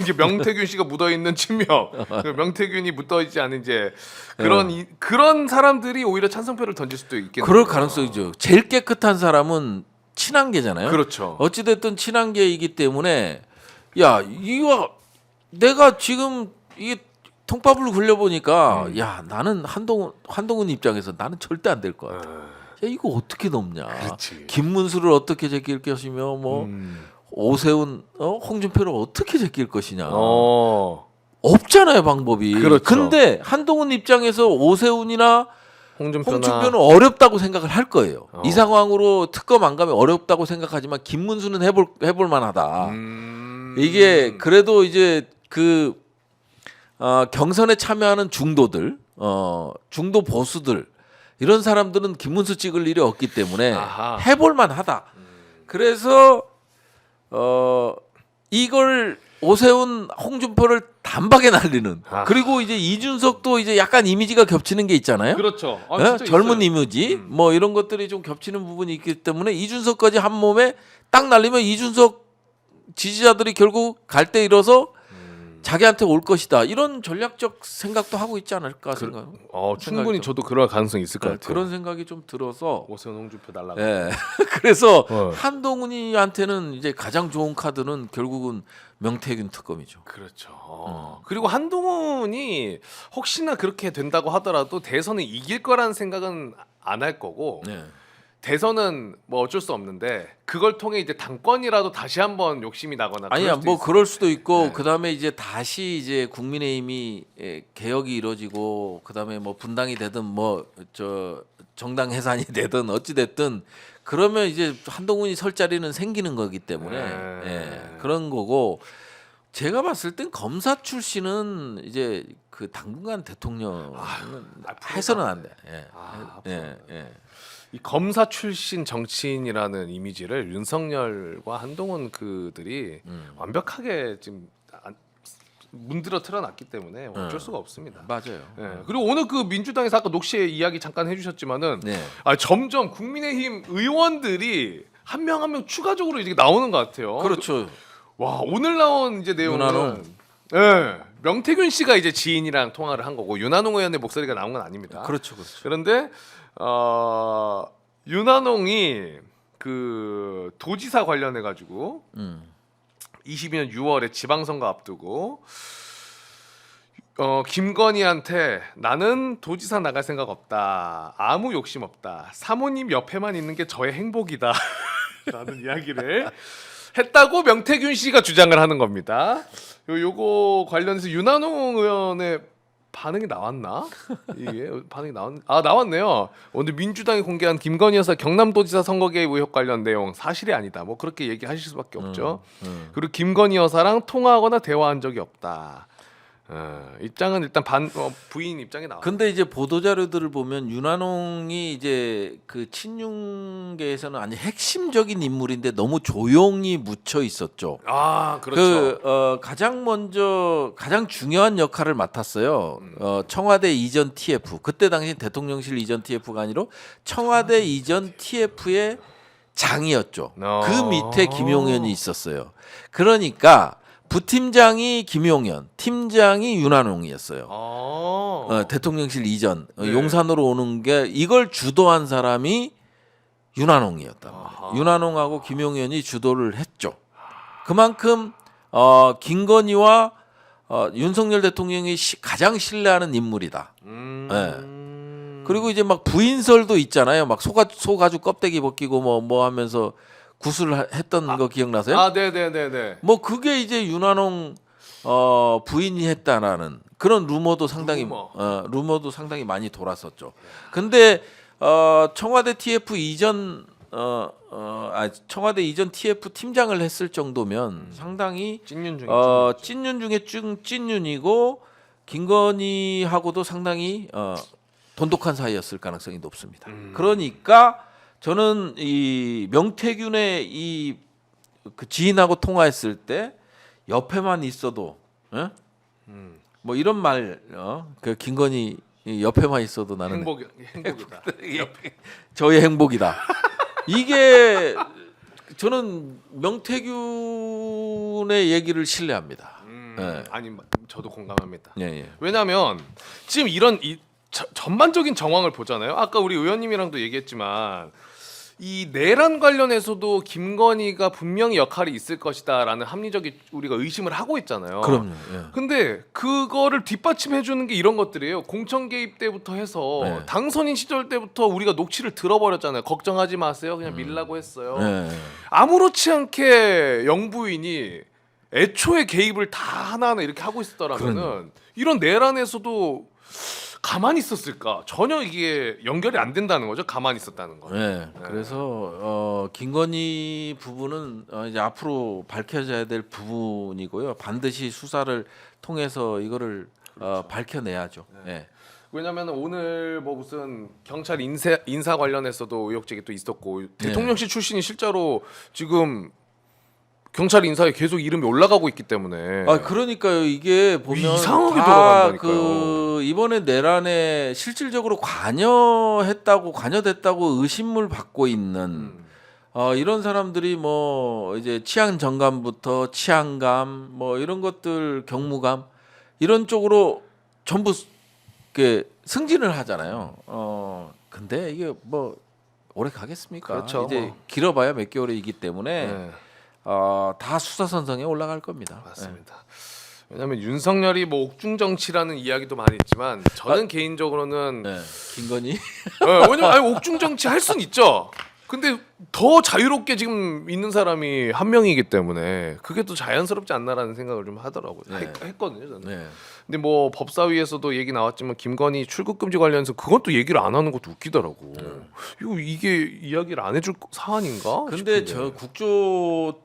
이게 명태균 씨가 묻어 있는 친명, 그 명태균이 묻어 있지 않은 이제 그런 사람들이 오히려 찬성표를 던질 수도 있겠네요. 그럴 가능성이죠. 제일 깨끗한 사람은 친한계잖아요. 그렇죠. 어찌됐든 친한계이기 때문에 야 이거 내가 지금 이게 통밥을 굴려보니까 야 나는 한동훈 입장에서 나는 절대 안 될 것 같아. 야 이거 어떻게 넘냐. 그렇지. 김문수를 어떻게 제낄 것이며 뭐 오세훈 홍준표를 어떻게 제낄 것이냐. 없잖아요 방법이. 그렇죠. 근데 한동훈 입장에서 오세훈이나 홍준표나 홍준표는 어렵다고 생각을 할 거예요. 이 상황으로 특검 안 가면 어렵다고 생각하지만 김문수는 해볼 만하다. 이게 그래도 이제 그 경선에 참여하는 중도들, 중도 보수들 이런 사람들은 김문수 찍을 일이 없기 때문에 아하. 해볼 만하다. 그래서 이걸 오세훈, 홍준표를 단박에 날리는. 아하. 그리고 이제 이준석도 이제 약간 이미지가 겹치는 게 있잖아요. 그렇죠. 예? 젊은 이미지 뭐 이런 것들이 좀 겹치는 부분이 있기 때문에 이준석까지 한 몸에 딱 날리면 이준석 지지자들이 결국 갈 때 잃어서 자기한테 올 것이다 이런 전략적 생각도 하고 있지 않을까 생각. 충분히 생각이 저도 그럴 가능성이 있을 것 같아요. 그런 생각이 좀 들어서. 오세훈 홍준표 달라고. 예. 그래서 어. 한동훈이한테는 이제 가장 좋은 카드는 결국은 명태균 특검이죠. 그렇죠. 그리고 한동훈이 혹시나 그렇게 된다고 하더라도 대선을 이길 거라는 생각은 안 할 거고 네. 대선은 뭐 어쩔 수 없는데 그걸 통해 이제 당권이라도 다시 한번 욕심이 나거나 아니야 그럴 수도 뭐 있어요. 그럴 수도 있고 네. 그다음에 이제 다시 이제 국민의힘이 개혁이 이루어지고 그다음에 뭐 분당이 되든 뭐 저 정당 해산이 되든 어찌 됐든 그러면 이제 한동훈이 설 자리는 생기는 거기 때문에 그런 거고 제가 봤을 땐 검사 출신은 이제 그 당분간 대통령 해서는 안 돼. 이 검사 출신 정치인이라는 이미지를 윤석열과 한동훈 그들이 완벽하게 지금 문들어 틀어놨기 때문에 어쩔 수가 없습니다. 맞아요. 그리고 오늘 그 민주당에서 아까 녹취 이야기 잠깐 해주셨지만은 네. 점점 국민의힘 의원들이 한 명 한 명 추가적으로 이렇게 나오는 것 같아요. 그렇죠. 와 오늘 나온 이제 내용은 윤한홍. 명태균 씨가 이제 지인이랑 통화를 한 거고 윤한홍 의원의 목소리가 나온 건 아닙니다. 그렇죠. 그런데 윤한홍이 그 도지사 관련해 가지고 22년 6월에 지방선거 앞두고 김건희한테 나는 도지사 나갈 생각 없다. 아무 욕심 없다. 사모님 옆에만 있는 게 저의 행복이다. 라는 이야기를 했다고 명태균 씨가 주장을 하는 겁니다. 요거 관련해서 윤한홍 의원의 반응이 나왔나? 이게 반응이 나왔네요. 오늘 민주당이 공개한 김건희 여사 경남도지사 선거 개입 의혹 관련 내용 사실이 아니다. 뭐 그렇게 얘기하실 수밖에 없죠. 그리고 김건희 여사랑 통화하거나 대화한 적이 없다. 입장은 일단 부인 입장이 나와. 근데 이제 보도 자료들을 보면 윤한홍이 이제 그 친윤계에서는 아주 핵심적인 인물인데 너무 조용히 묻혀 있었죠. 그렇죠. 가장 중요한 역할을 맡았어요. 청와대 이전 TF 그때 당시 대통령실 이전 TF가 아니라 청와대 이전 TF의 장이었죠. 그 밑에 김용현이 있었어요. 그러니까 부팀장이 김용현, 팀장이 윤한홍이었어요. 대통령실 이전 용산으로 오는 게 이걸 주도한 사람이 윤한홍이었다. 윤한홍하고 김용현이 주도를 했죠. 그만큼 김건희와 윤석열 대통령이 가장 신뢰하는 인물이다. 그리고 이제 막 부인설도 있잖아요. 막 소가죽 껍데기 벗기고 뭐 하면서 구슬을 했던 거 기억나세요? 네네네네. 뭐 그게 이제 윤한홍 부인이 했다라는 그런 루머도 상당히 많이 돌았었죠. 근데 청와대 TF 이전 청와대 이전 TF 팀장을 했을 정도면 상당히 찐윤 중에 찐윤 중에 찐윤이고 김건희하고도 상당히 돈독한 사이였을 가능성이 높습니다. 그러니까 저는 이 명태균의 그 지인하고 통화했을 때 옆에만 있어도 뭐 이런 말 그 김건희 옆에만 있어도 나는 행복이다. 저의 행복이다. 이게 저는 명태균의 얘기를 신뢰합니다. 아니 저도 공감합니다. 예. 왜냐하면 지금 이런 전반적인 정황을 보잖아요. 아까 우리 의원님이랑도 얘기했지만 이 내란 관련해서도 김건희가 분명히 역할이 있을 것이다라는 합리적인 우리가 의심을 하고 있잖아요. 그럼요. 예. 근데 그거를 뒷받침해 주는 게 이런 것들이에요. 공천 개입 때부터 해서 당선인 시절 때부터 우리가 녹취를 들어버렸잖아요. 걱정하지 마세요. 그냥 밀라고 했어요. 아무렇지 않게 영부인이 애초에 개입을 다 하나하나 이렇게 하고 있었더라면은 이런 내란에서도 가만히 있었을까? 전혀 이게 연결이 안 된다는 거죠. 가만히 있었다는 거. 그래서 김건희 부분은 이제 앞으로 밝혀져야 될 부분이고요. 반드시 수사를 통해서 이거를 밝혀내야죠. 왜냐하면 오늘 뭐 무슨 경찰 인사 관련해서도 의혹 제기 또 있었고 대통령실 출신이 실제로 지금 경찰 인사에 계속 이름이 올라가고 있기 때문에 그러니까요. 이게 보면 이상하게 다 돌아간다니까요. 이번에 내란에 실질적으로 관여됐다고 의심을 받고 있는 이런 사람들이 뭐 이제 치안 정감부터 치안감 뭐 이런 것들 경무감 이런 쪽으로 전부 이렇게 승진을 하잖아요. 근데 이게 뭐 오래 가겠습니까? 그렇죠. 이제 뭐. 길어봐야 몇 개월이기 때문에 네, 다 수사선상에 올라갈 겁니다. 맞습니다. 왜냐하면 윤석열이 뭐 옥중 정치라는 이야기도 많이 있지만 저는 개인적으로는 네. 김건희 왜냐면 아니, 옥중 정치 할 수는 있죠. 근데 더 자유롭게 지금 있는 사람이 한 명이기 때문에 그게 또 자연스럽지 않나라는 생각을 좀 하더라고요. 네. 했거든요, 저는. 네. 근데 뭐 법사위에서도 얘기 나왔지만 김건희 출국 금지 관련해서 그것도 얘기를 안 하는 것도 웃기더라고. 이게 이야기를 안 해줄 사안인가? 근데 싶은데. 저 국조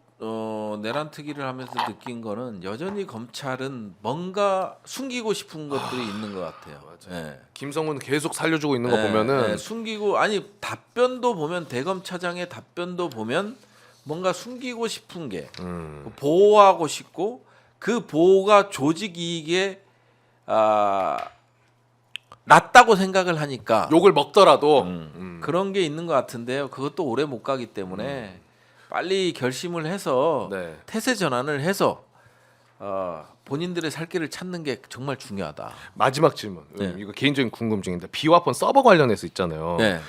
내란 특위를 하면서 느낀 거는 여전히 검찰은 뭔가 숨기고 싶은 것들이 있는 것 같아요. 네. 김성훈 계속 살려주고 있는 거 네, 보면은 네, 숨기고 아니 답변도 보면 대검 차장의 답변도 보면 뭔가 숨기고 싶은 게 보호하고 싶고 그 보호가 조직 이익에 낫다고 생각을 하니까 욕을 먹더라도 그런 게 있는 것 같은데요. 그것도 오래 못 가기 때문에 빨리 결심을 해서 네. 태세 전환을 해서 본인들의 살 길을 찾는 게 정말 중요하다. 마지막 질문. 네. 이거 개인적인 궁금증인데 비화폰 서버 관련해서 있잖아요. 네.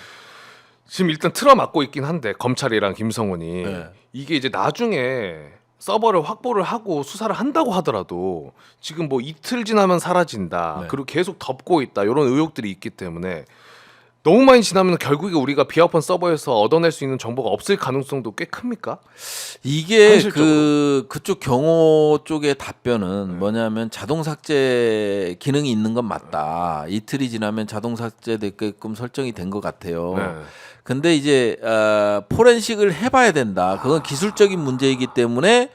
지금 일단 틀어막고 있긴 한데 검찰이랑 김성훈이 네. 이게 이제 나중에 서버를 확보를 하고 수사를 한다고 하더라도 지금 뭐 이틀 지나면 사라진다. 네. 그리고 계속 덮고 있다. 이런 의혹들이 있기 때문에 너무 많이 지나면 결국에 우리가 비화폰 서버에서 얻어낼 수 있는 정보가 없을 가능성도 꽤 큽니까? 이게 현실적으로. 그쪽 경호 쪽의 답변은 뭐냐면 자동 삭제 기능이 있는 건 맞다. 이틀이 지나면 자동 삭제되게끔 설정이 된 것 같아요. 네. 근데 이제 포렌식을 해봐야 된다. 그건 기술적인 문제이기 때문에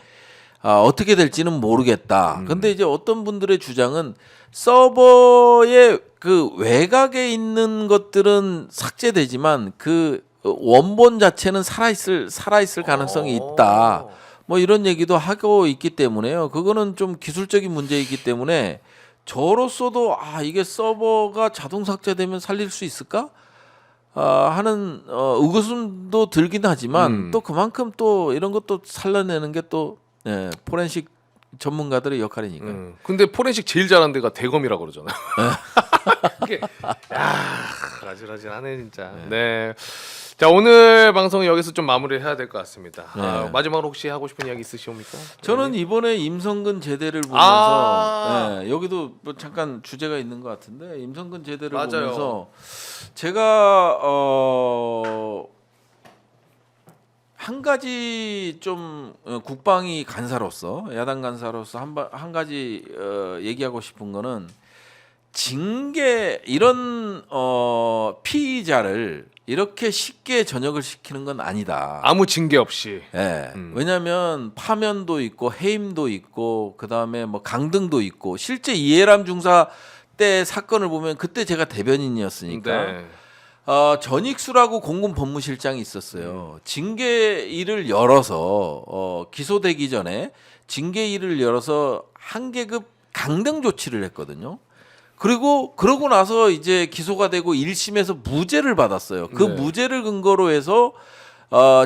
어떻게 될지는 모르겠다. 근데 이제 어떤 분들의 주장은 서버의 그 외곽에 있는 것들은 삭제되지만 그 원본 자체는 살아있을 가능성이 있다. 뭐 이런 얘기도 하고 있기 때문에요. 그거는 좀 기술적인 문제이기 때문에 저로서도 이게 서버가 자동 삭제되면 살릴 수 있을까? 하는 의구심도 들긴 하지만 또 그만큼 또 이런 것도 살려내는 게 또 포렌식 전문가들의 역할이니까. 근데 포렌식 제일 잘하는 데가 대검이라고 그러잖아요. 이게 아질아질하네 진짜. 네. 자 오늘 방송 여기서 좀 마무리를 해야 될 것 같습니다. 네. 마지막으로 혹시 하고 싶은 이야기 있으십니까? 저는 이번에 임성근 제대를 보면서 아. 여기도 뭐 잠깐 주제가 있는 것 같은데 임성근 제대를 맞아요. 보면서 제가 한 가지 좀 국방위 간사로서 야당 간사로서 한 가지 얘기하고 싶은 거는 징계 이런 피의자를 이렇게 쉽게 전역을 시키는 건 아니다. 아무 징계 없이. 예. 왜냐하면 파면도 있고 해임도 있고 그 다음에 뭐 강등도 있고 실제 이해람 중사 때 사건을 보면 그때 제가 대변인이었으니까 네. 전익수라고 공군 법무실장이 있었어요. 징계일을 열어서 기소되기 전에 징계일을 열어서 한 계급 강등 조치를 했거든요. 그러고 나서 이제 기소가 되고 1심에서 무죄를 받았어요. 그 네. 무죄를 근거로 해서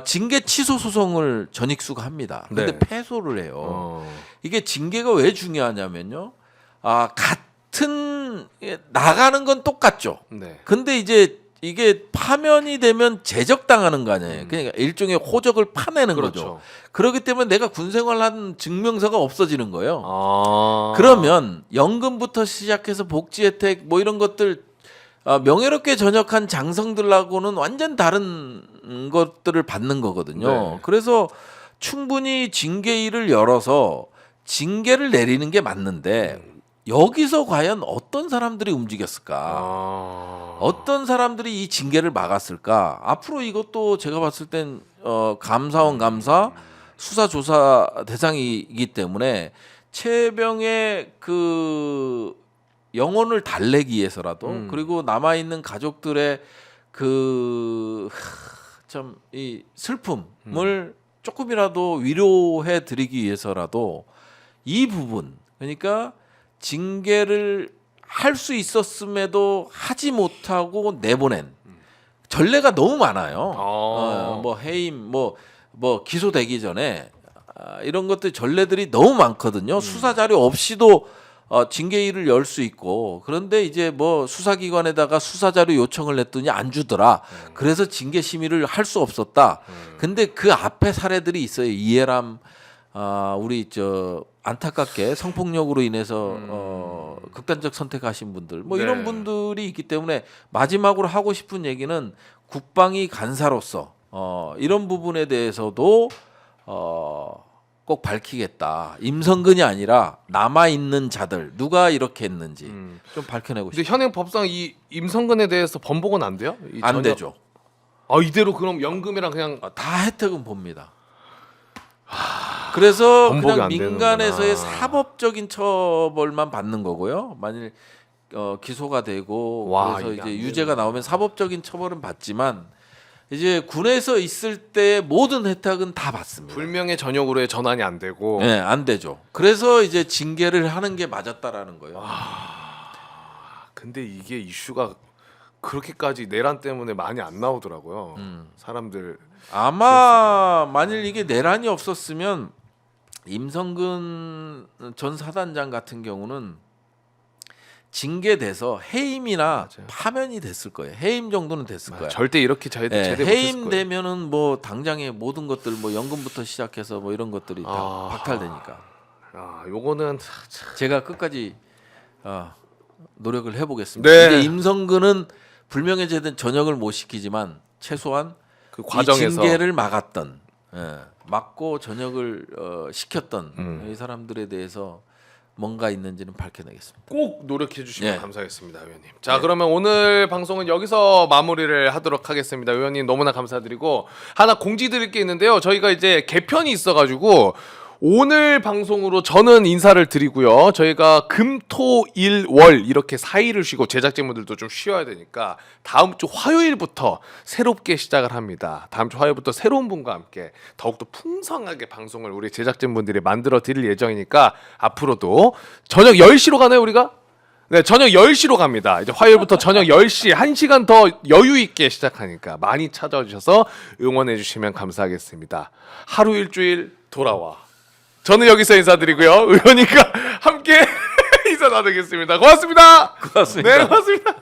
징계 취소 소송을 전익수가 합니다. 근데 네. 패소를 해요. 이게 징계가 왜 중요하냐면요. 같은 나가는 건 똑같죠. 네. 근데 이제 이게 파면이 되면 제적당하는 거 아니에요. 그러니까 일종의 호적을 파내는 거죠. 그렇죠. 그렇기 때문에 내가 군생활한 증명서가 없어지는 거예요. 아. 그러면 연금부터 시작해서 복지 혜택 뭐 이런 것들 명예롭게 전역한 장성들하고는 완전 다른 것들을 받는 거거든요. 네. 그래서 충분히 징계일을 열어서 징계를 내리는 게 맞는데 여기서 과연 어떤 사람들이 움직였을까? 어떤 사람들이 이 징계를 막았을까? 앞으로 이것도 제가 봤을 땐 감사원 감사 수사 조사 대상이기 때문에 최병의 그 영혼을 달래기 위해서라도 그리고 남아 있는 가족들의 그 참 이 슬픔을 조금이라도 위로해 드리기 위해서라도 이 부분 그러니까 징계를 할 수 있었음에도 하지 못하고 내보낸 전례가 너무 많아요. 아. 뭐 해임 뭐 기소되기 전에 이런 것들 전례들이 너무 많거든요. 수사 자료 없이도 징계위를 열 수 있고 그런데 이제 뭐 수사기관에다가 수사 자료 요청을 했더니 안 주더라. 그래서 징계 심의를 할 수 없었다. 근데 그 앞에 사례들이 있어요. 이해람 우리 저 안타깝게 성폭력으로 인해서 극단적 선택하신 분들 뭐 네. 이런 분들이 있기 때문에 마지막으로 하고 싶은 얘기는 국방위 간사로서 이런 부분에 대해서도 꼭 밝히겠다. 임성근이 아니라 남아 있는 자들 누가 이렇게 했는지 좀 밝혀내고 근데 싶다. 현행 법상 이 임성근에 대해서 번복은 안 돼요? 안 전혀- 되죠. 이대로 그럼 연금이랑 그냥 다 혜택은 봅니다. 그래서 번복이 그냥 안 민간에서의 되는구나. 사법적인 처벌만 받는 거고요. 만일 기소가 되고 와, 그래서 이게 이제 안 유죄가 나오면 사법적인 처벌은 받지만 이제 군에서 있을 때 모든 혜택은 다 받습니다. 불명예 전역으로의 전환이 안 되고 네, 안 되죠. 그래서 이제 징계를 하는 게 맞았다라는 거예요. 근데 이게 이슈가 그렇게까지 내란 때문에 많이 안 나오더라고요. 사람들 아마 만일 이게 내란이 없었으면 임성근 전 사단장 같은 경우는 징계돼서 해임이나 파면이 됐을 거예요. 해임 정도는 됐을 거예요. 절대 이렇게 제대 네, 못했을 거예요. 해임되면은 뭐 당장의 모든 것들 뭐 연금부터 시작해서 뭐 이런 것들이 다 아. 박탈되니까 요거는 제가 끝까지 노력을 해보겠습니다. 네. 이제 임성근은 불명예죄든 전역을 못 시키지만 최소한 그 이 과정에서 징계를 막았던 막고 전역을 시켰던 이 사람들에 대해서 뭔가 있는지는 밝혀내겠습니다. 꼭 노력해 주시면 네. 감사하겠습니다, 의원님. 자, 그러면 오늘 방송은 여기서 마무리를 하도록 하겠습니다. 의원님 너무나 감사드리고 하나 공지 드릴 게 있는데요. 저희가 이제 개편이 있어가지고 오늘 방송으로 저는 인사를 드리고요. 저희가 금, 토, 일, 월 이렇게 4일을 쉬고 제작진분들도 좀 쉬어야 되니까 다음 주 화요일부터 새롭게 시작을 합니다. 다음 주 화요일부터 새로운 분과 함께 더욱더 풍성하게 방송을 우리 제작진분들이 만들어 드릴 예정이니까 앞으로도 저녁 10시로 가나요, 우리가? 네, 저녁 10시로 갑니다. 이제 화요일부터 저녁 10시 1시간 더 여유 있게 시작하니까 많이 찾아와 주셔서 응원해 주시면 감사하겠습니다. 하루 일주일 돌아와. 저는 여기서 인사드리고요. 의원님과 함께 인사 나누겠습니다. 고맙습니다. 고맙습니다. 네, 고맙습니다.